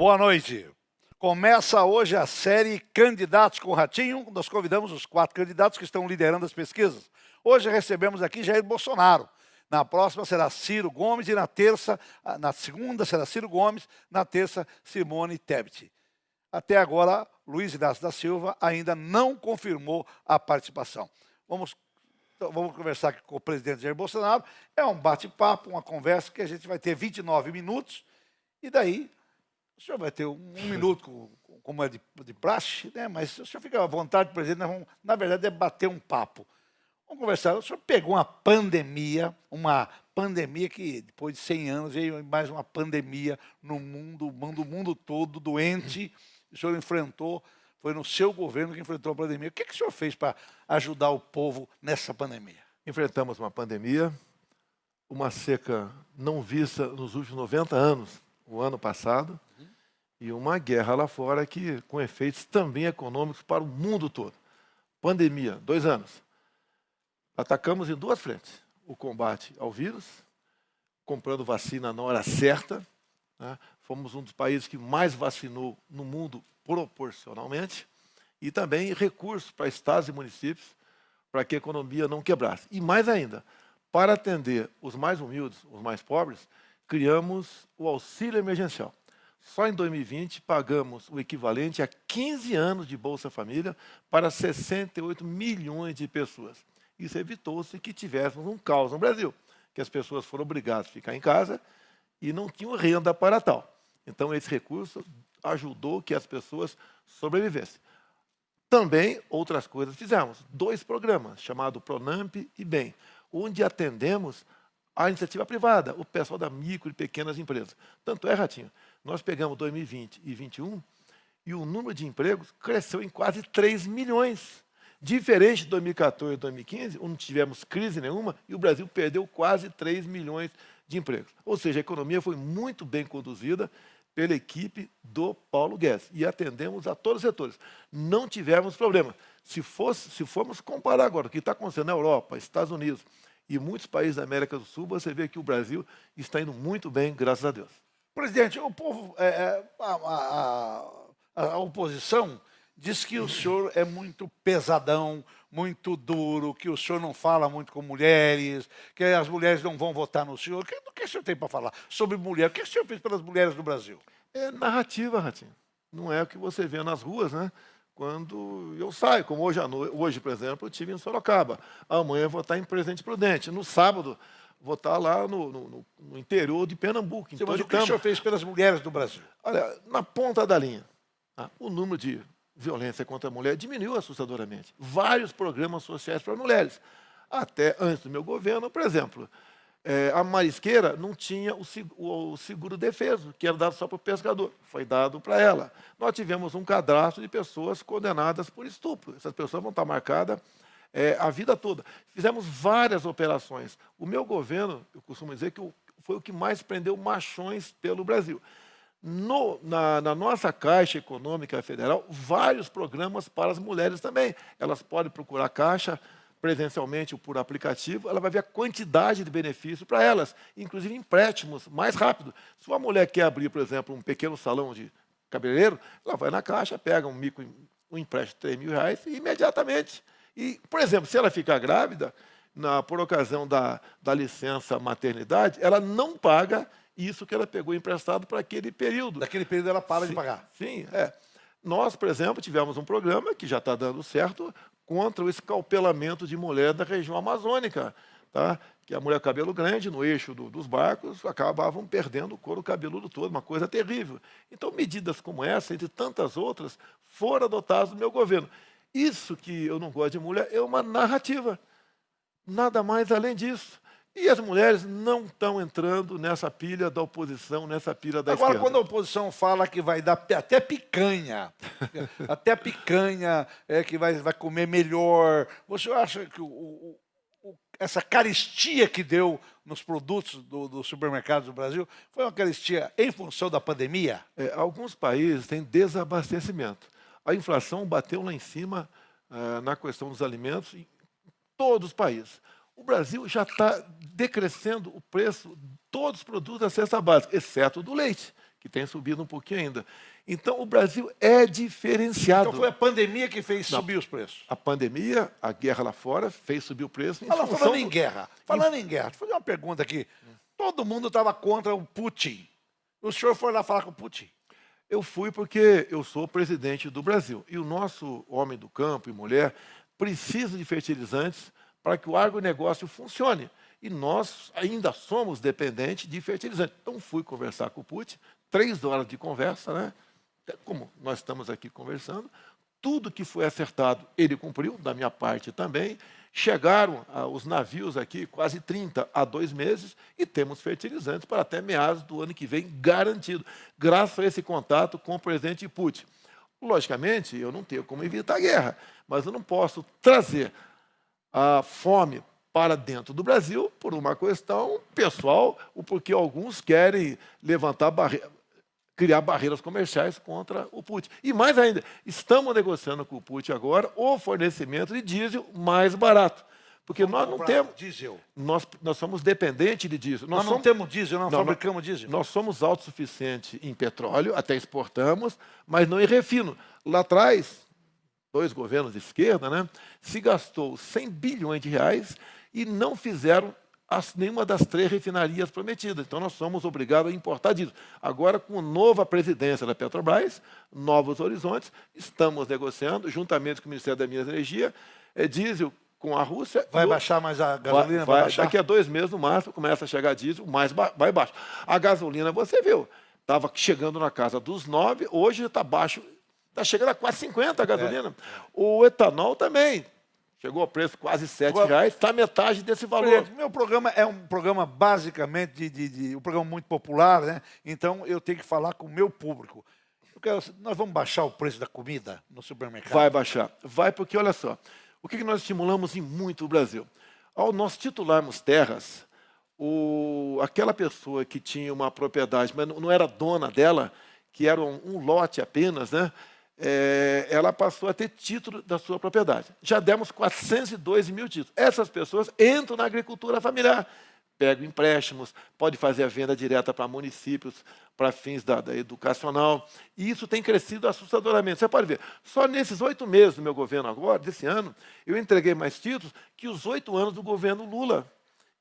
Boa noite. Começa hoje a série Candidatos com o Ratinho. Nós convidamos os 4 candidatos que estão liderando as pesquisas. Hoje recebemos aqui Jair Bolsonaro. Na próxima será Ciro Gomes e na segunda será Ciro Gomes, na terça Simone Tebet. Até agora, Luiz Inácio da Silva ainda não confirmou a participação. Vamos conversar aqui com o presidente Jair Bolsonaro. É um bate-papo, uma conversa que a gente vai ter 29 minutos e daí o senhor vai ter um minuto, como é de praxe, né? Mas o senhor fica à vontade, presidente, nós vamos, na verdade, é bater um papo. Vamos conversar. O senhor pegou uma pandemia que depois de 100 anos veio mais uma pandemia no mundo, o mundo todo doente. O senhor enfrentou, foi no seu governo que enfrentou a pandemia. O que o senhor fez para ajudar o povo nessa pandemia? Enfrentamos uma pandemia, uma seca não vista nos últimos 90 anos, o ano passado, e uma guerra lá fora que com efeitos também econômicos para o mundo todo. Pandemia, 2 anos. Atacamos em 2 frentes. O combate ao vírus, comprando vacina na hora certa, né? Fomos um dos países que mais vacinou no mundo proporcionalmente, e também recursos para estados e municípios para que a economia não quebrasse. E mais ainda, para atender os mais humildes, os mais pobres, criamos o auxílio emergencial. Só em 2020 pagamos o equivalente a 15 anos de Bolsa Família para 68 milhões de pessoas. Isso evitou-se que tivéssemos um caos no Brasil, que as pessoas foram obrigadas a ficar em casa e não tinham renda para tal. Então, esse recurso ajudou que as pessoas sobrevivessem. Também, outras coisas fizemos. 2 programas, chamados Pronamp e Bem, onde atendemos a iniciativa privada, o pessoal da micro e pequenas empresas. Tanto é, Ratinho, nós pegamos 2020 e 2021 e o número de empregos cresceu em quase 3 milhões. Diferente de 2014 e 2015, onde não tivemos crise nenhuma e o Brasil perdeu quase 3 milhões de empregos. Ou seja, a economia foi muito bem conduzida pela equipe do Paulo Guedes e atendemos a todos os setores. Não tivemos problema. Se formos comparar agora o que está acontecendo na Europa, Estados Unidos e muitos países da América do Sul, você vê que o Brasil está indo muito bem, graças a Deus. Presidente, o povo, a oposição diz que o senhor é muito pesadão, muito duro, que o senhor não fala muito com mulheres, que as mulheres não vão votar no senhor. O que o senhor tem para falar sobre mulher? O que o senhor fez pelas mulheres do Brasil? É narrativa, Ratinho. Não é o que você vê nas ruas, né? Quando eu saio, como hoje, por exemplo, eu estive em Sorocaba. Amanhã eu vou estar em Presidente Prudente. No sábado, vou estar lá no interior de Pernambuco. Sim, mas o que o senhor fez pelas mulheres do Brasil? Olha, na ponta da linha, o número de violência contra a mulher diminuiu assustadoramente. Vários programas sociais para mulheres. Até antes do meu governo, por exemplo, a marisqueira não tinha o seguro defeso, que era dado só para o pescador. Foi dado para ela. Nós tivemos um cadastro de pessoas condenadas por estupro. Essas pessoas vão estar marcadas a vida toda. Fizemos várias operações. O meu governo, eu costumo dizer que foi o que mais prendeu machões pelo Brasil. Na nossa Caixa Econômica Federal, vários programas para as mulheres também. Elas podem procurar a Caixa presencialmente ou por aplicativo, ela vai ver a quantidade de benefício para elas, inclusive empréstimos mais rápido. Se uma mulher quer abrir, por exemplo, um pequeno salão de cabeleireiro, ela vai na Caixa, pega um empréstimo de R$3.000 e imediatamente. E, por exemplo, se ela ficar grávida, por ocasião da licença maternidade, ela não paga isso que ela pegou emprestado para aquele período. Daquele período ela para de pagar. Sim, Nós, por exemplo, tivemos um programa que já está dando certo contra o escalpelamento de mulher da região amazônica, tá? Que a mulher cabelo grande, no eixo dos barcos, acabavam perdendo o couro cabeludo todo, uma coisa terrível. Então, medidas como essa, entre tantas outras, foram adotadas no meu governo. Isso que eu não gosto de mulher é uma narrativa. Nada mais além disso. E as mulheres não estão entrando nessa pilha da oposição, nessa pilha da esquerda. Agora, quando a oposição fala que vai dar até picanha, que vai comer melhor, você acha que essa carestia que deu nos produtos do supermercado do Brasil foi uma carestia em função da pandemia? Alguns países têm desabastecimento. A inflação bateu lá em cima na questão dos alimentos em todos os países. O Brasil já está decrescendo o preço de todos os produtos da cesta básica, exceto do leite, que tem subido um pouquinho ainda. Então, o Brasil é diferenciado. Então foi a pandemia que fez subir os preços. A pandemia, a guerra lá fora, fez subir o preço. Falando em guerra, deixa eu fazer uma pergunta aqui. Todo mundo estava contra o Putin. O senhor foi lá falar com o Putin? Eu fui porque eu sou presidente do Brasil. E o nosso homem do campo e mulher precisa de fertilizantes para que o agronegócio funcione. E nós ainda somos dependentes de fertilizantes. Então, fui conversar com o Putin, 3 horas de conversa, né? Como nós estamos aqui conversando, tudo que foi acertado, ele cumpriu, da minha parte também. Chegaram os navios aqui, quase 30 a 2 meses, e temos fertilizantes para até meados do ano que vem, garantido, graças a esse contato com o presidente Putin. Logicamente, eu não tenho como evitar a guerra, mas eu não posso trazer a fome para dentro do Brasil por uma questão pessoal, ou porque alguns querem criar barreiras comerciais contra o Putin. E mais ainda, estamos negociando com o Putin agora o fornecimento de diesel mais barato. Porque nós não temos... Diesel. Nós somos dependentes de diesel. Nós não temos diesel, não fabricamos diesel. Nós somos autossuficientes em petróleo, até exportamos, mas não em refino. Lá atrás, 2 governos de esquerda, né, se gastou 100 bilhões de reais e não fizeram nenhuma das 3 refinarias prometidas. Então, nós somos obrigados a importar diesel. Agora, com nova presidência da Petrobras, novos horizontes, estamos negociando, juntamente com o Ministério da Minas e Energia, diesel com a Rússia. Vai baixar mais a gasolina? Vai baixar? Daqui a 2 meses, no máximo, começa a chegar diesel, mais vai baixo. A gasolina, você viu, estava chegando na casa dos 9, hoje está baixo, está chegando a quase 50 a gasolina. O etanol também. Chegou a preço quase R$7, está metade desse valor. Meu programa é um programa basicamente um programa muito popular, né? Então eu tenho que falar com o meu público. Nós vamos baixar o preço da comida no supermercado? Vai baixar. Vai porque, olha só, o que nós estimulamos em muito o Brasil? Ao nós titularmos terras, aquela pessoa que tinha uma propriedade, mas não era dona dela, que era um lote apenas, né? Ela passou a ter título da sua propriedade. Já demos 402 mil títulos. Essas pessoas entram na agricultura familiar, pegam empréstimos, pode fazer a venda direta para municípios, para fins da educacional, e isso tem crescido assustadoramente. Você pode ver, só nesses 8 meses do meu governo agora, desse ano, eu entreguei mais títulos que os 8 anos do governo Lula.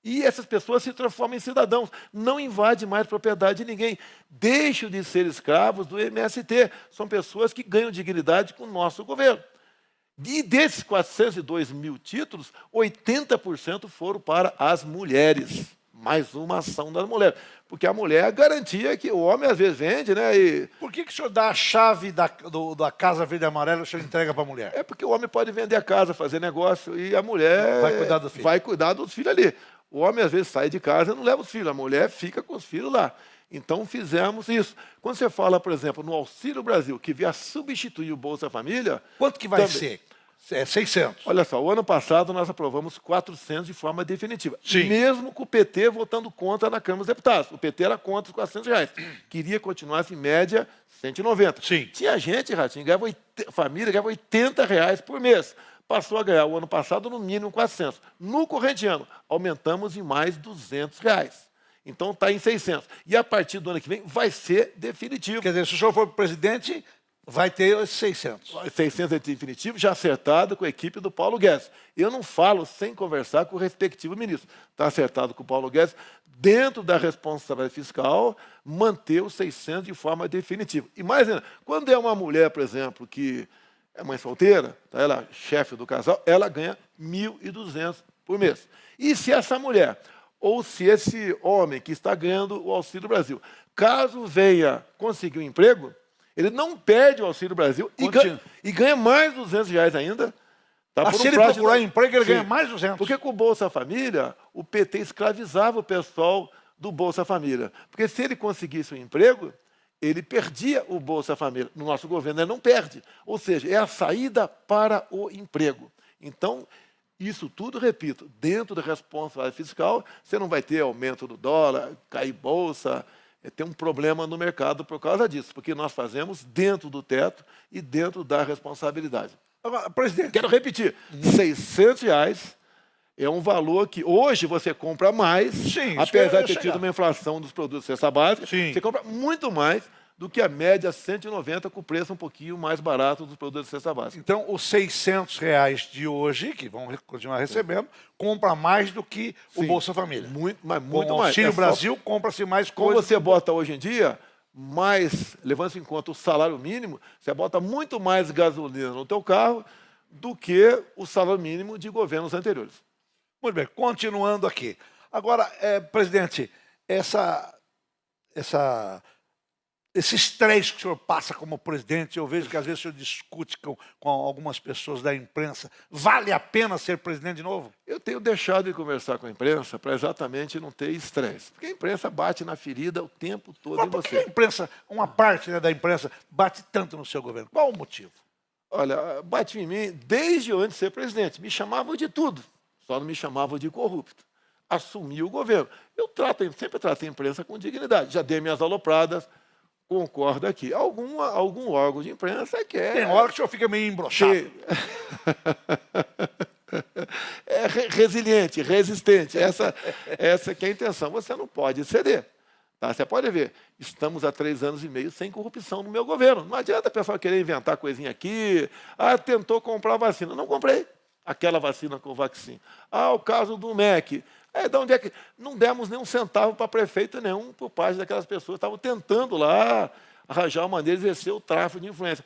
E essas pessoas se transformam em cidadãos, não invadem mais propriedade de ninguém, deixam de ser escravos do MST. São pessoas que ganham dignidade com o nosso governo. E desses 402 mil títulos, 80% foram para as mulheres. Mais uma ação das mulheres. Porque a mulher garantia que o homem às vezes vende, né? Por que o senhor dá a chave da Casa Verde e Amarela e o senhor entrega para a mulher? É porque o homem pode vender a casa, fazer negócio, e a mulher vai cuidar dos filhos ali. O homem, às vezes, sai de casa e não leva os filhos. A mulher fica com os filhos lá. Então, fizemos isso. Quando você fala, por exemplo, no Auxílio Brasil, que vier substituir o Bolsa Família... Quanto que vai ser? 600. Olha só, o ano passado nós aprovamos 400 de forma definitiva. Sim. Mesmo com o PT votando contra na Câmara dos Deputados. O PT era contra os 400 reais. Queria continuar, em média, 190. Sim. Tinha gente, Ratinho, família ganhava 80 reais por mês. Passou a ganhar o ano passado no mínimo 400. No corrente ano, aumentamos em mais 200 reais. Então está em 600. E a partir do ano que vem vai ser definitivo. Quer dizer, se o senhor for presidente, vai ter esses 600. 600 é definitivo, já acertado com a equipe do Paulo Guedes. Eu não falo sem conversar com o respectivo ministro. Está acertado com o Paulo Guedes, dentro da responsabilidade fiscal, manter os 600 de forma definitiva. E mais ainda, quando é uma mulher, por exemplo, que é mãe solteira, tá? Ela é chefe do casal, ela ganha 1.200 por mês. E se essa mulher, ou se esse homem que está ganhando o Auxílio Brasil, caso venha conseguir um emprego, ele não perde o Auxílio Brasil e ganha mais 200 reais ainda. Tá? Se ele procurar emprego, ele ganha mais 200. Porque com o Bolsa Família, o PT escravizava o pessoal do Bolsa Família. Porque se ele conseguisse um emprego, ele perdia o Bolsa Família. No nosso governo, ele não perde. Ou seja, é a saída para o emprego. Então, isso tudo, repito, dentro da responsabilidade fiscal, você não vai ter aumento do dólar, cair bolsa, tem um problema no mercado por causa disso, porque nós fazemos dentro do teto e dentro da responsabilidade. Agora, presidente, quero repetir, R$600, É um valor que hoje você compra mais, Sim, apesar de ter tido uma inflação dos produtos de cesta básica, Sim. você compra muito mais do que a média 190, com o preço um pouquinho mais barato dos produtos de cesta básica. Então, os R$ 600 de hoje, que vão continuar recebendo, compra mais do que o Sim, Bolsa Família. mas Com muito o mais. Auxílio É só- Brasil, compra-se mais Como coisas. você bota hoje em dia, mais, levando em conta o salário mínimo, você bota muito mais gasolina no teu carro do que o salário mínimo de governos anteriores. Muito bem, continuando aqui. Agora, presidente, esse estresse que o senhor passa como presidente, eu vejo que às vezes o senhor discute com algumas pessoas da imprensa, vale a pena ser presidente de novo? Eu tenho deixado de conversar com a imprensa para exatamente não ter estresse. Porque a imprensa bate na ferida o tempo todo Mas em por que a você. imprensa, uma parte, né, da imprensa, bate tanto no seu governo? Qual o motivo? Olha, bate em mim desde antes de ser presidente. Me chamavam de tudo, só não me chamavam de corrupto. Assumi o governo. Sempre tratei a imprensa com dignidade. Já dei minhas alopradas, concordo aqui. Algum órgão de imprensa quer... Tem hora que o senhor fica meio embroxado. Resiliente, resistente. Essa que é a intenção. Você não pode ceder. Tá? Você pode ver, estamos há 3 anos e meio sem corrupção no meu governo. Não adianta a pessoa querer inventar coisinha aqui. Tentou comprar vacina. Não comprei aquela vacina Covaxin. O caso do MEC. De onde é que... Não demos nem um centavo para prefeito nenhum por parte daquelas pessoas que estavam tentando lá arranjar uma maneira de exercer o tráfico de influência.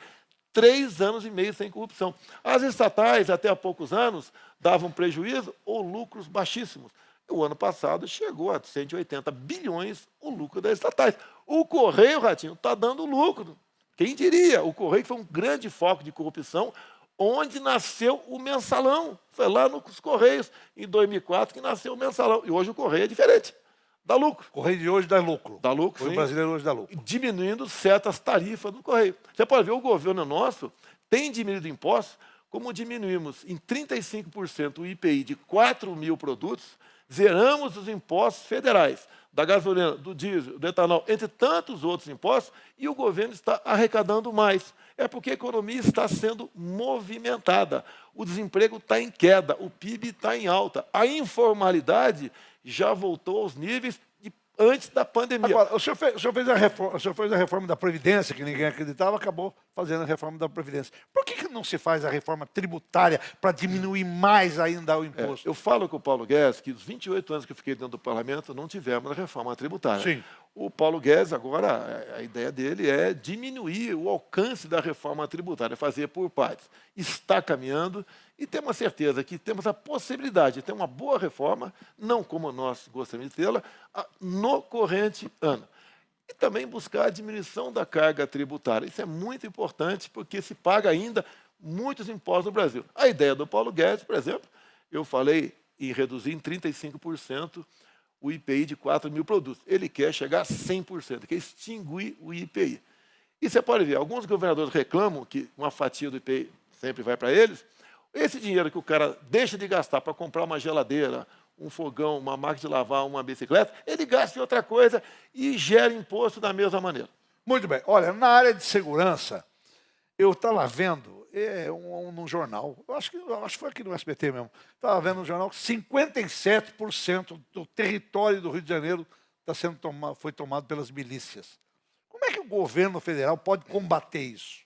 3 anos e meio sem corrupção. As estatais, até há poucos anos, davam prejuízo ou lucros baixíssimos. O ano passado chegou a 180 bilhões o lucro das estatais. O Correio, Ratinho, está dando lucro. Quem diria? O Correio foi um grande foco de corrupção, onde nasceu o Mensalão. Foi lá nos Correios, em 2004, que nasceu o Mensalão. E hoje o Correio é diferente. Dá lucro. O Correio de hoje dá lucro. Dá lucro, O sim. brasileiro hoje dá lucro. Diminuindo certas tarifas do Correio. Você pode ver, o governo nosso tem diminuído impostos, como diminuímos em 35% o IPI de 4.000 produtos, zeramos os impostos federais, da gasolina, do diesel, do etanol, entre tantos outros impostos, e o governo está arrecadando mais. É porque a economia está sendo movimentada, o desemprego está em queda, o PIB está em alta, a informalidade já voltou aos níveis de antes da pandemia. Agora, o senhor fez a reforma da Previdência, que ninguém acreditava, acabou fazendo a reforma da Previdência. Por que não se faz a reforma tributária para diminuir mais ainda o imposto? Eu falo com o Paulo Guedes que os 28 anos que eu fiquei dentro do parlamento não tivemos a reforma tributária. Sim. O Paulo Guedes, agora, a ideia dele é diminuir o alcance da reforma tributária, fazer por partes. Está caminhando e temos a certeza que temos a possibilidade de ter uma boa reforma, não como nós gostaríamos de tê-la, no corrente ano. E também buscar a diminuição da carga tributária. Isso é muito importante porque se paga ainda muitos impostos no Brasil. A ideia do Paulo Guedes, por exemplo, eu falei em reduzir em 35% o IPI de 4.000 produtos. Ele quer chegar a 100%, quer extinguir o IPI. E você pode ver, alguns governadores reclamam que uma fatia do IPI sempre vai para eles. Esse dinheiro que o cara deixa de gastar para comprar uma geladeira, um fogão, uma máquina de lavar, uma bicicleta, ele gasta em outra coisa e gera imposto da mesma maneira. Muito bem. Olha, na área de segurança, eu estava vendo num jornal, acho que foi aqui no SBT mesmo, estava vendo no jornal que 57% do território do Rio de Janeiro foi tomado pelas milícias. Como é que o governo federal pode combater isso?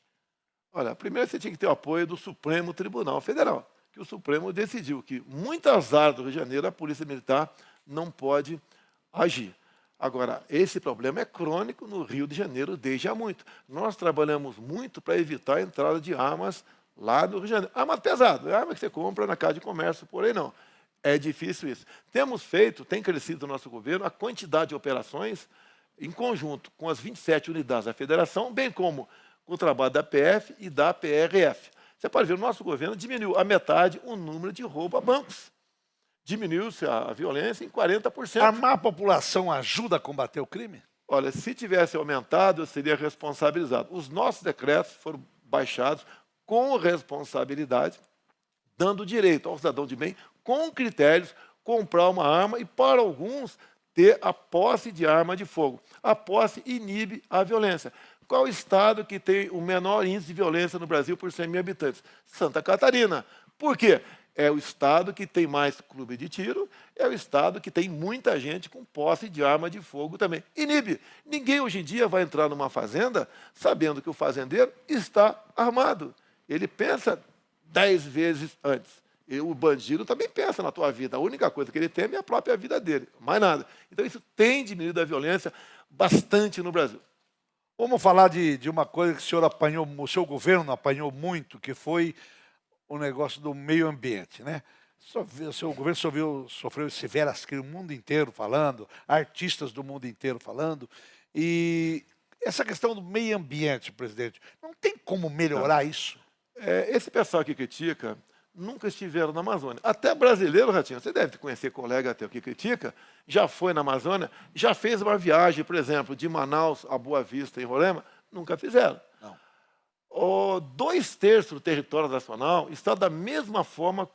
Olha, primeiro você tinha que ter o apoio do Supremo Tribunal Federal, que o Supremo decidiu que muitas áreas do Rio de Janeiro a Polícia Militar não pode agir. Agora, esse problema é crônico no Rio de Janeiro desde há muito. Nós trabalhamos muito para evitar a entrada de armas lá no Rio de Janeiro. Armas pesadas, arma que você compra na casa de comércio, porém não. É difícil isso. Tem crescido no nosso governo a quantidade de operações em conjunto com as 27 unidades da Federação, bem como com o trabalho da PF e da PRF. Você pode ver, o nosso governo diminuiu a metade o número de roubo a bancos. Diminuiu-se a violência em 40%. Armar a população ajuda a combater o crime? Olha, se tivesse aumentado, eu seria responsabilizado. Os nossos decretos foram baixados com responsabilidade, dando direito ao cidadão de bem, com critérios, comprar uma arma e, para alguns, ter a posse de arma de fogo. A posse inibe a violência. Qual o estado que tem o menor índice de violência no Brasil por 100 mil habitantes? Santa Catarina. Por quê? É o estado que tem mais clube de tiro, é o estado que tem muita gente com posse de arma de fogo também. Inibe. Ninguém hoje em dia vai entrar numa fazenda sabendo que o fazendeiro está armado. Ele pensa 10 vezes antes. E o bandido também pensa na tua vida. A única coisa que ele teme é a própria vida dele, mais nada. Então isso tem diminuído a violência bastante no Brasil. Vamos falar de uma coisa que o senhor apanhou, o seu governo apanhou muito, que foi o negócio do meio ambiente, né? O seu governo sofreu severas críticas, o mundo inteiro falando, artistas do mundo inteiro falando. E essa questão do meio ambiente, presidente, não tem como melhorar isso? Esse pessoal que critica nunca estiveram na Amazônia. Até brasileiro, Ratinho, você deve conhecer colega teu que critica, já foi na Amazônia, já fez uma viagem, por exemplo, de Manaus a Boa Vista, em Roraima, nunca fizeram. Não. 2/3 do território nacional está da mesma forma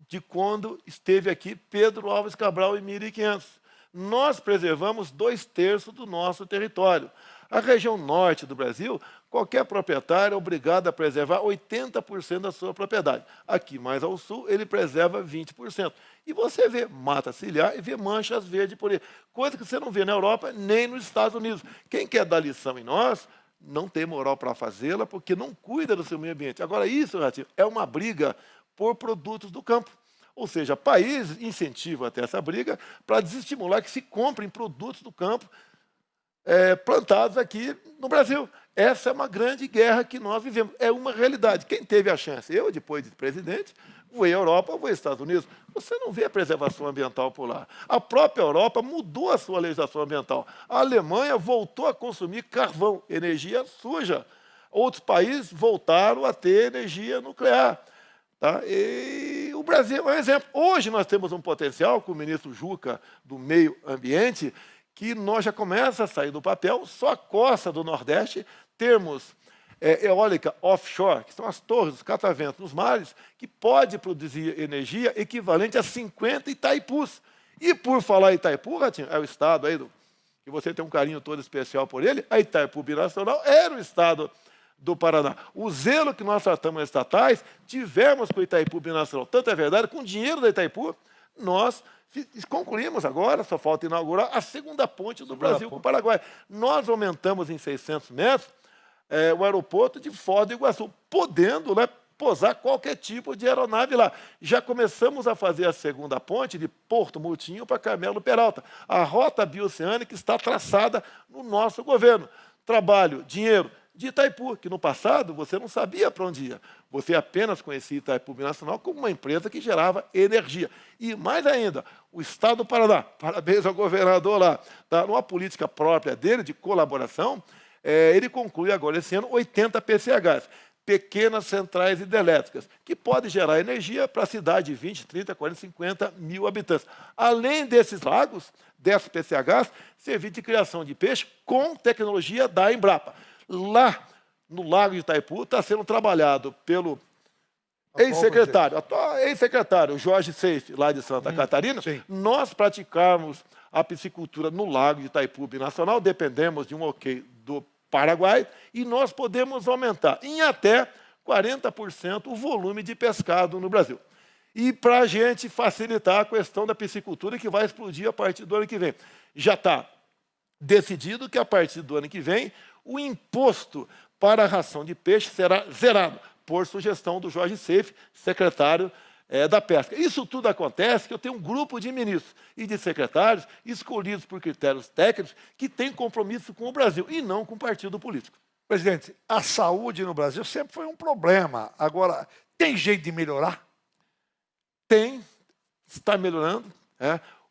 de quando esteve aqui Pedro Álvares Cabral em 1500. Nós preservamos 2/3 do nosso território. A região norte do Brasil, qualquer proprietário é obrigado a preservar 80% da sua propriedade. Aqui, mais ao sul, ele preserva 20%. E você vê mata ciliar e vê manchas verdes por aí. Coisa que você não vê na Europa nem nos Estados Unidos. Quem quer dar lição em nós, não tem moral para fazê-la, porque não cuida do seu meio ambiente. Agora, isso, Ratinho, é uma briga por produtos do campo. Ou seja, países incentivam até essa briga para desestimular que se comprem produtos do campo plantados aqui no Brasil. Essa é uma grande guerra que nós vivemos. É uma realidade. Quem teve a chance? Eu, depois de presidente, fui à Europa, fui aos Estados Unidos. Você não vê a preservação ambiental por lá. A própria Europa mudou a sua legislação ambiental. A Alemanha voltou a consumir carvão, energia suja. Outros países voltaram a ter energia nuclear. Tá? E o Brasil é um exemplo. Hoje nós temos um potencial com o ministro Juca do Meio Ambiente, que nós já começa a sair do papel, só a costa do Nordeste, termos eólica offshore, que são as torres, os cataventos nos mares, que pode produzir energia equivalente a 50 Itaipus. E por falar em Itaipu, Ratinho, é o estado aí que você tem um carinho todo especial por ele, a Itaipu Binacional era o estado do Paraná. O zelo que nós tratamos nas estatais, tivemos com o Itaipu Binacional. Tanto é verdade, com o dinheiro da Itaipu, nós concluímos agora, só falta inaugurar a segunda ponte do Brasil com o Paraguai. Nós aumentamos em 600 metros o aeroporto de Foz do Iguaçu, podendo pousar qualquer tipo de aeronave lá. Já começamos a fazer a segunda ponte de Porto Murtinho para Carmelo Peralta. A rota bioceânica está traçada no nosso governo. Trabalho, dinheiro, de Itaipu, que no passado você não sabia para onde ia. Você apenas conhecia Itaipu Binacional como uma empresa que gerava energia. E mais ainda, o Estado do Paraná, parabéns ao governador lá, tá, numa política própria dele, de colaboração, ele conclui agora esse ano 80 PCHs, pequenas centrais hidrelétricas, que podem gerar energia para a cidade de 20, 30, 40, 50 mil habitantes. Além desses lagos, dessas PCHs, servir de criação de peixe com tecnologia da Embrapa. Lá, no Lago de Itaipu, está sendo trabalhado pelo ex-secretário Jorge Seife, lá de Santa Catarina. Sim. Nós praticarmos a piscicultura no Lago de Itaipu Binacional, dependemos de um ok do Paraguai, e nós podemos aumentar em até 40% o volume de pescado no Brasil. E para a gente facilitar a questão da piscicultura, que vai explodir a partir do ano que vem. Já está decidido que a partir do ano que vem, o imposto para a ração de peixe será zerado, por sugestão do Jorge Seife, secretário da Pesca. Isso tudo acontece que eu tenho um grupo de ministros e de secretários escolhidos por critérios técnicos que têm compromisso com o Brasil e não com o partido político. Presidente, a saúde no Brasil sempre foi um problema. Agora, tem jeito de melhorar? Tem, está melhorando.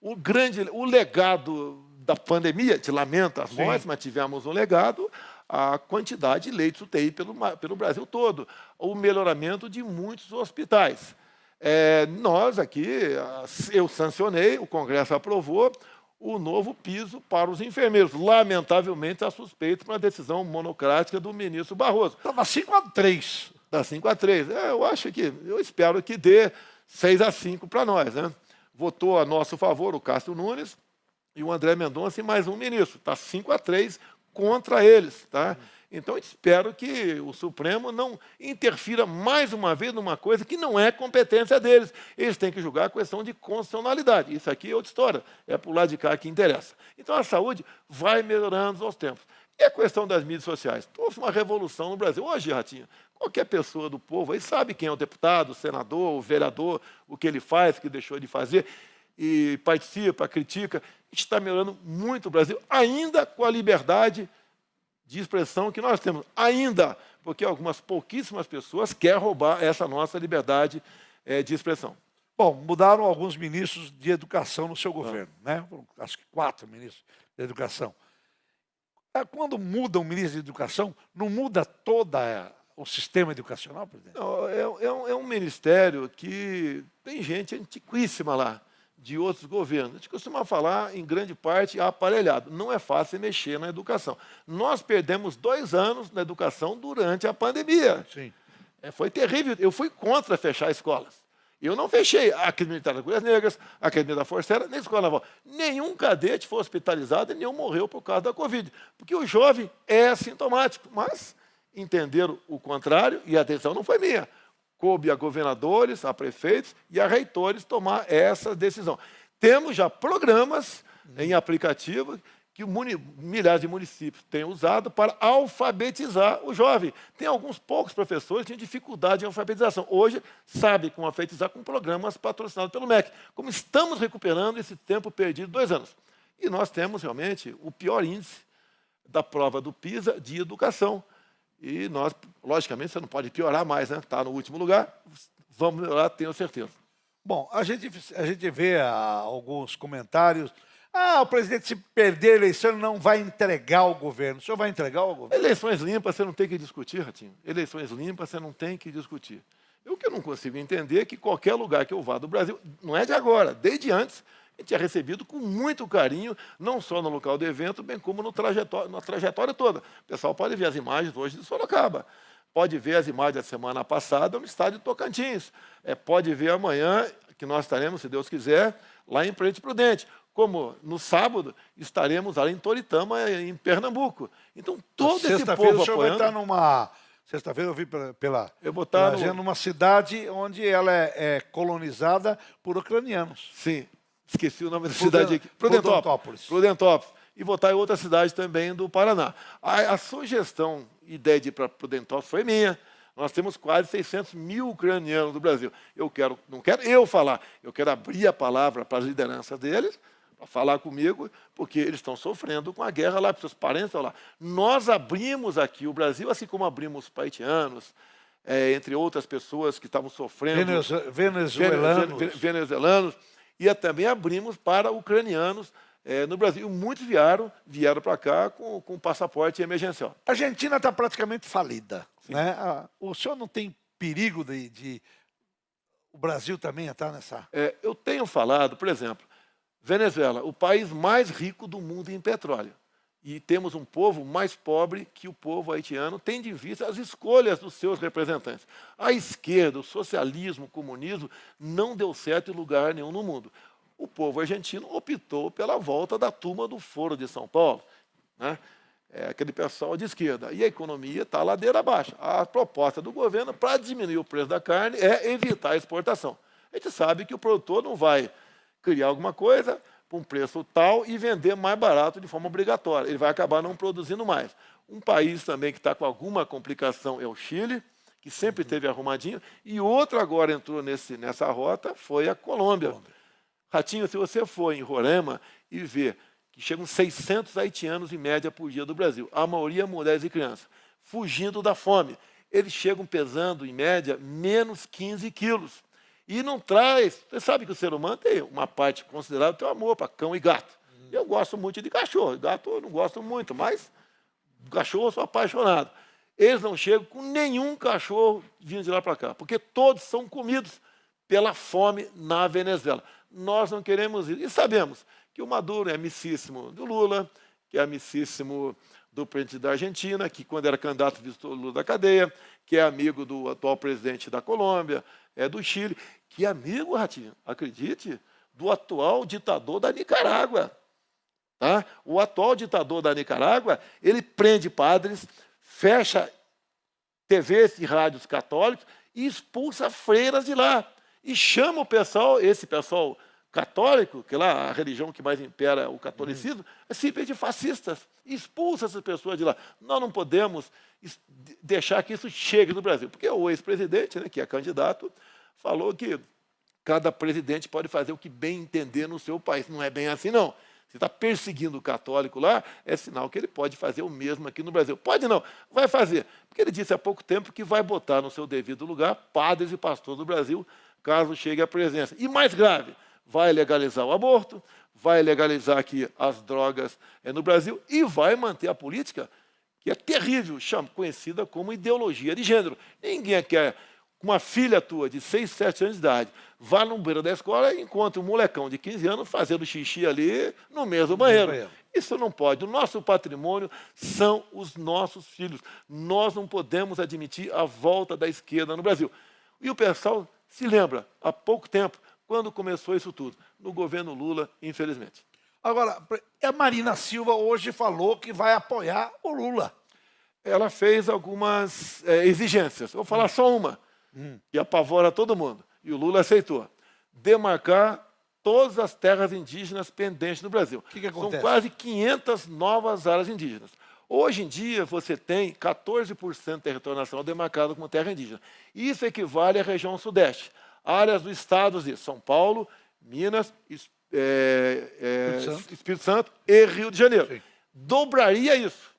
O legado da pandemia, te lamento as mortes, mas tivemos um legado, a quantidade de leitos UTI pelo Brasil todo, o melhoramento de muitos hospitais. Nós aqui, eu sancionei, o Congresso aprovou o novo piso para os enfermeiros. Lamentavelmente, está suspeito por uma decisão monocrática do ministro Barroso. Estava 5-3. Está 5-3. Eu espero que dê 6-5 para nós, né? Votou a nosso favor o Cássio Nunes e o André Mendonça e mais um ministro. Está 5-3 contra eles. Tá? Então, eu espero que o Supremo não interfira mais uma vez numa coisa que não é competência deles. Eles têm que julgar a questão de constitucionalidade. Isso aqui é outra história, é para o lado de cá que interessa. Então, a saúde vai melhorando aos tempos. E a questão das mídias sociais? Houve uma revolução no Brasil. Hoje, Ratinho, qualquer pessoa do povo aí sabe quem é o deputado, o senador, o vereador, o que ele faz, o que deixou de fazer, e participa, critica. A gente está melhorando muito o Brasil, ainda com a liberdade de expressão que nós temos. Ainda, porque algumas pouquíssimas pessoas querem roubar essa nossa liberdade de expressão. Bom, mudaram alguns ministros de educação no seu governo, né? Acho que 4 ministros de educação. Quando muda um ministro de educação, não muda todo o sistema educacional, presidente? Não, é um ministério que tem gente antiquíssima lá, de outros governos. A gente costuma falar, em grande parte, aparelhado. Não é fácil mexer na educação. Nós perdemos 2 anos na educação durante a pandemia. Sim. Foi terrível. Eu fui contra fechar escolas. Eu não fechei a Academia Militar das Agulhas Negras, a Academia da Força Aérea, nem a Escola Naval. Nenhum cadete foi hospitalizado e nenhum morreu por causa da Covid. Porque o jovem é assintomático. Mas entenderam o contrário e a decisão não foi minha. Coube a governadores, a prefeitos e a reitores tomar essa decisão. Temos já programas em aplicativo que milhares de municípios têm usado para alfabetizar o jovem. Tem alguns poucos professores que têm dificuldade em alfabetização. Hoje, sabem como alfabetizar com programas patrocinados pelo MEC. Como estamos recuperando esse tempo perdido de 2 anos. E nós temos, realmente, o pior índice da prova do PISA de educação. E nós, logicamente, você não pode piorar mais, né? Está no último lugar, vamos melhorar, tenho certeza. Bom, a gente vê alguns comentários. O presidente, se perder a eleição, não vai entregar o governo. O senhor vai entregar o governo? Eleições limpas você não tem que discutir, Ratinho. Eleições limpas você não tem que discutir. O que eu não consigo entender é que qualquer lugar que eu vá do Brasil, não é de agora, desde antes, a gente é recebido com muito carinho, não só no local do evento, bem como na trajetória toda. O pessoal pode ver as imagens hoje de Sorocaba, pode ver as imagens da semana passada no estádio de Tocantins, pode ver amanhã, que nós estaremos, se Deus quiser, lá em Presidente Prudente. Como no sábado estaremos lá em Toritama, em Pernambuco. Então, todo esse povo o senhor vai estar numa... Sexta-feira eu vi eu vou estar numa cidade onde ela é colonizada por ucranianos. Sim. Esqueci o nome da cidade aqui. Prudentópolis. E vou estar em outra cidade também do Paraná. A sugestão, ideia de ir para Prudentópolis foi minha. Nós temos quase 600 mil ucranianos no Brasil. Não quero eu falar, eu quero abrir a palavra para as lideranças deles, para falar comigo, porque eles estão sofrendo com a guerra lá, porque seus parentes estão lá. Nós abrimos aqui o Brasil, assim como abrimos os haitianos, entre outras pessoas que estavam sofrendo. Venezuelanos. E também abrimos para ucranianos no Brasil. Muitos vieram para cá com passaporte emergencial. A Argentina está praticamente falida. Né? O senhor não tem perigo de o Brasil também estar nessa... Eu tenho falado, por exemplo, Venezuela, o país mais rico do mundo em petróleo. E temos um povo mais pobre que o povo haitiano, tendo em vista as escolhas dos seus representantes. A esquerda, o socialismo, o comunismo, não deu certo em lugar nenhum no mundo. O povo argentino optou pela volta da turma do Foro de São Paulo, né? Aquele pessoal de esquerda. E a economia está ladeira abaixo. A proposta do governo para diminuir o preço da carne é evitar a exportação. A gente sabe que o produtor não vai criar alguma coisa por um preço tal e vender mais barato de forma obrigatória. Ele vai acabar não produzindo mais. Um país também que está com alguma complicação é o Chile, que sempre teve arrumadinho, e outro agora entrou nessa rota foi a Colômbia. Ratinho, se você for em Roraima e ver que chegam 600 haitianos em média por dia do Brasil, a maioria mulheres e crianças, fugindo da fome. Eles chegam pesando, em média, menos 15 quilos. E não traz... Você sabe que o ser humano tem uma parte considerável do teu amor para cão e gato. Eu gosto muito de cachorro. Gato eu não gosto muito, mas cachorro eu sou apaixonado. Eles não chegam com nenhum cachorro vindo de lá para cá, porque todos são comidos pela fome na Venezuela. Nós não queremos ir. E sabemos que o Maduro é amicíssimo do Lula, que é amicíssimo do presidente da Argentina, que quando era candidato visitou o Lula da cadeia, que é amigo do atual presidente da Colômbia, do Chile, que é amigo, Ratinho, acredite, do atual ditador da Nicarágua. Tá? O atual ditador da Nicarágua, ele prende padres, fecha TVs e rádios católicos e expulsa freiras de lá. E chama o pessoal, esse pessoal católico, que lá a religião que mais impera é o catolicismo, é simplesmente de fascistas. E expulsa essas pessoas de lá. Nós não podemos deixar que isso chegue no Brasil. Porque o ex-presidente, né, que é candidato, falou que cada presidente pode fazer o que bem entender no seu país. Não é bem assim, não. Se está perseguindo o católico lá, é sinal que ele pode fazer o mesmo aqui no Brasil. Pode não, vai fazer. Porque ele disse há pouco tempo que vai botar no seu devido lugar padres e pastores do Brasil, caso chegue à presença. E mais grave, vai legalizar o aborto, vai legalizar aqui as drogas no Brasil e vai manter a política, que é terrível, conhecida como ideologia de gênero. Ninguém quer uma filha tua de 6, 7 anos de idade vá no beira da escola e encontre um molecão de 15 anos fazendo xixi ali no mesmo banheiro. Isso não pode. O nosso patrimônio são os nossos filhos. Nós não podemos admitir a volta da esquerda no Brasil. E o pessoal se lembra, há pouco tempo, quando começou isso tudo, no governo Lula, infelizmente. Agora, a Marina Silva hoje falou que vai apoiar o Lula. Ela fez algumas exigências. Vou falar só uma, que apavora todo mundo. E o Lula aceitou. Demarcar todas as terras indígenas pendentes no Brasil. O que acontece? São quase 500 novas áreas indígenas. Hoje em dia, você tem 14% do território nacional demarcado como terra indígena. Isso equivale à região sudeste. Áreas dos estados de São Paulo, Minas, Espírito Santo e Rio de Janeiro. Sim. Dobraria isso.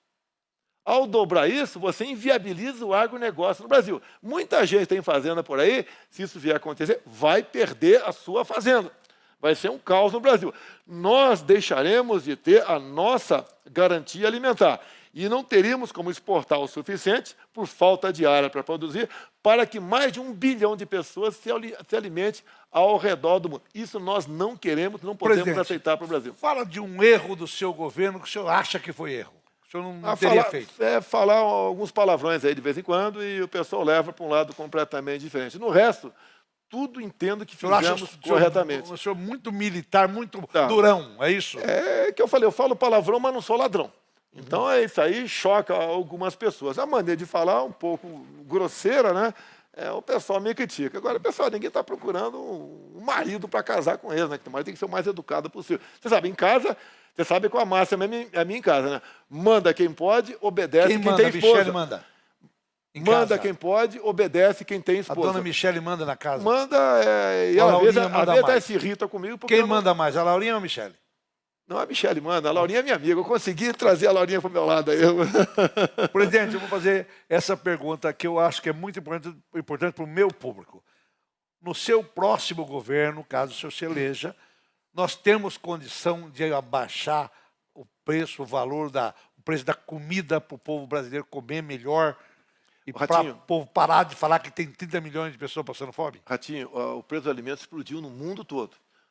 Ao dobrar isso, você inviabiliza o agronegócio no Brasil. Muita gente tem fazenda por aí, se isso vier a acontecer, vai perder a sua fazenda. Vai ser um caos no Brasil. Nós deixaremos de ter a nossa garantia alimentar. E não teríamos como exportar o suficiente, por falta de área para produzir, para que mais de 1 bilhão de pessoas se alimente ao redor do mundo. Isso nós não queremos, não podemos aceitar para o Brasil. Fala de um erro do seu governo que o senhor acha que foi erro. O senhor não teria feito. Falar alguns palavrões aí de vez em quando e o pessoal leva para um lado completamente diferente. No resto, tudo entendo que fizemos corretamente. O senhor muito militar, muito durão, é isso? É que eu falo palavrão, mas não sou ladrão. Então, isso aí choca algumas pessoas. A maneira de falar um pouco grosseira, né? O pessoal me critica. Agora, pessoal, ninguém está procurando um marido para casar com eles, né? O marido tem que ser o mais educado possível. Você sabe, em casa, você sabe qual a máxima é a minha em casa, né? Manda quem pode, obedece quem tem esposa. Michele manda. Manda quem pode, obedece quem tem esposa. A dona Michele manda na casa? Manda, e ela às vezes até se irrita comigo. Quem manda mais, a Laurinha ou a Michele? Não, a Michele manda. A Laurinha é minha amiga. Eu consegui trazer a Laurinha para o meu lado. Presidente, eu vou fazer essa pergunta que eu acho que é muito importante para o meu público. No seu próximo governo, caso o senhor se eleja, nós temos condição de abaixar o preço, o preço da comida para o povo brasileiro comer melhor e para o povo parar de falar que tem 30 milhões de pessoas passando fome? Ratinho, o preço dos alimentos explodiu no mundo todo.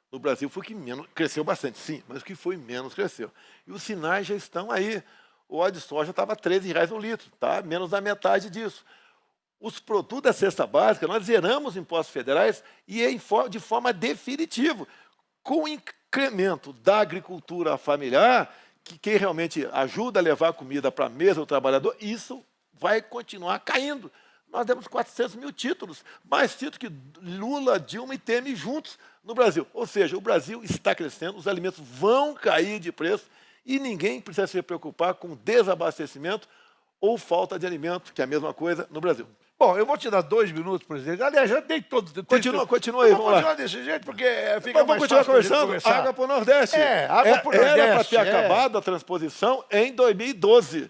No Brasil foi que menos, cresceu bastante, sim, mas o que foi menos cresceu. E os sinais já estão aí. O óleo de soja estava R$ 13,00 o litro, tá? Menos da metade disso. Os produtos da cesta básica, nós zeramos impostos federais e de forma definitiva. Com o incremento da agricultura familiar, que quem realmente ajuda a levar comida para a mesa do trabalhador, isso vai continuar caindo. Nós demos 400 mil títulos, mais títulos que Lula, Dilma e Temer juntos no Brasil. Ou seja, o Brasil está crescendo, os alimentos vão cair de preço e ninguém precisa se preocupar com desabastecimento ou falta de alimento, que é a mesma coisa no Brasil. Bom, eu vou te dar 2 minutos, presidente. Aliás, já dei todos. Continua aí, vamos lá. Continuar desse jeito, porque fica mais continuar fácil conversando. Água para o Nordeste. Água para o Nordeste. Era para ter acabado a transposição em 2012.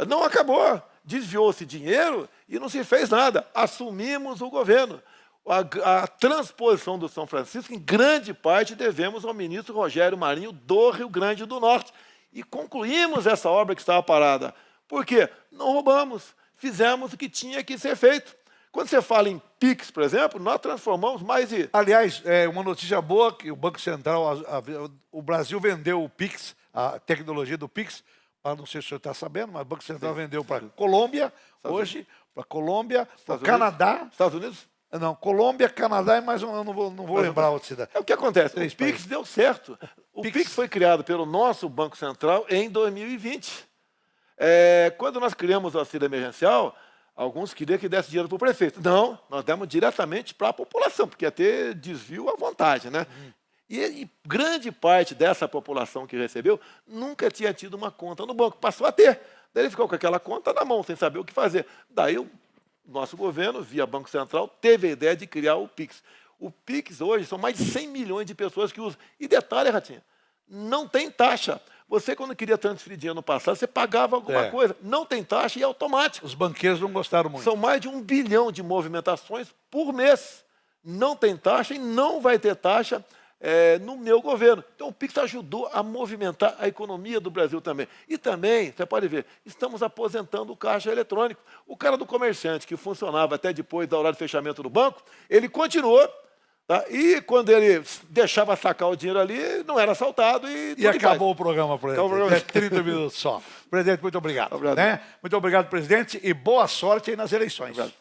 Não acabou. Desviou-se dinheiro e não se fez nada. Assumimos o governo. A transposição do São Francisco, em grande parte, devemos ao ministro Rogério Marinho do Rio Grande do Norte. E concluímos essa obra que estava parada. Por quê? Não roubamos. Fizemos o que tinha que ser feito. Quando você fala em PIX, por exemplo, nós transformamos mais de... Aliás, uma notícia boa, que o Banco Central, o Brasil vendeu o PIX, a tecnologia do PIX, não sei se o senhor está sabendo, mas o Banco Central vendeu para a Colômbia, hoje, para a Colômbia, para o Canadá. Estados Unidos? Não, Colômbia, Canadá e mais um, eu não vou lembrar outra cidade. É o que acontece, o PIX deu certo. O PIX foi criado pelo nosso Banco Central em 2020. Quando nós criamos o auxílio emergencial, alguns queriam que desse dinheiro para o prefeito. Não, nós demos diretamente para a população, porque ia ter desvio à vontade, né? E grande parte dessa população que recebeu nunca tinha tido uma conta no banco, passou a ter. Daí ele ficou com aquela conta na mão, sem saber o que fazer. Daí o nosso governo, via Banco Central, teve a ideia de criar o Pix. O Pix hoje são mais de 100 milhões de pessoas que usam. E detalhe, Ratinho, não tem taxa. Você, quando queria transferir dinheiro no passado, você pagava alguma coisa. Não tem taxa e é automático. Os banqueiros não gostaram muito. São mais de 1 bilhão de movimentações por mês. Não tem taxa e não vai ter taxa no meu governo. Então, o Pix ajudou a movimentar a economia do Brasil também. E também, você pode ver, estamos aposentando o caixa eletrônico. O cara do comerciante, que funcionava até depois da hora de fechamento do banco, ele continuou. Tá? E quando ele deixava sacar o dinheiro ali, não era assaltado. E acabou o programa, presidente. 30 minutos só. Presidente, muito obrigado. Obrigado. Né? Muito obrigado, presidente, e boa sorte aí nas eleições. Obrigado.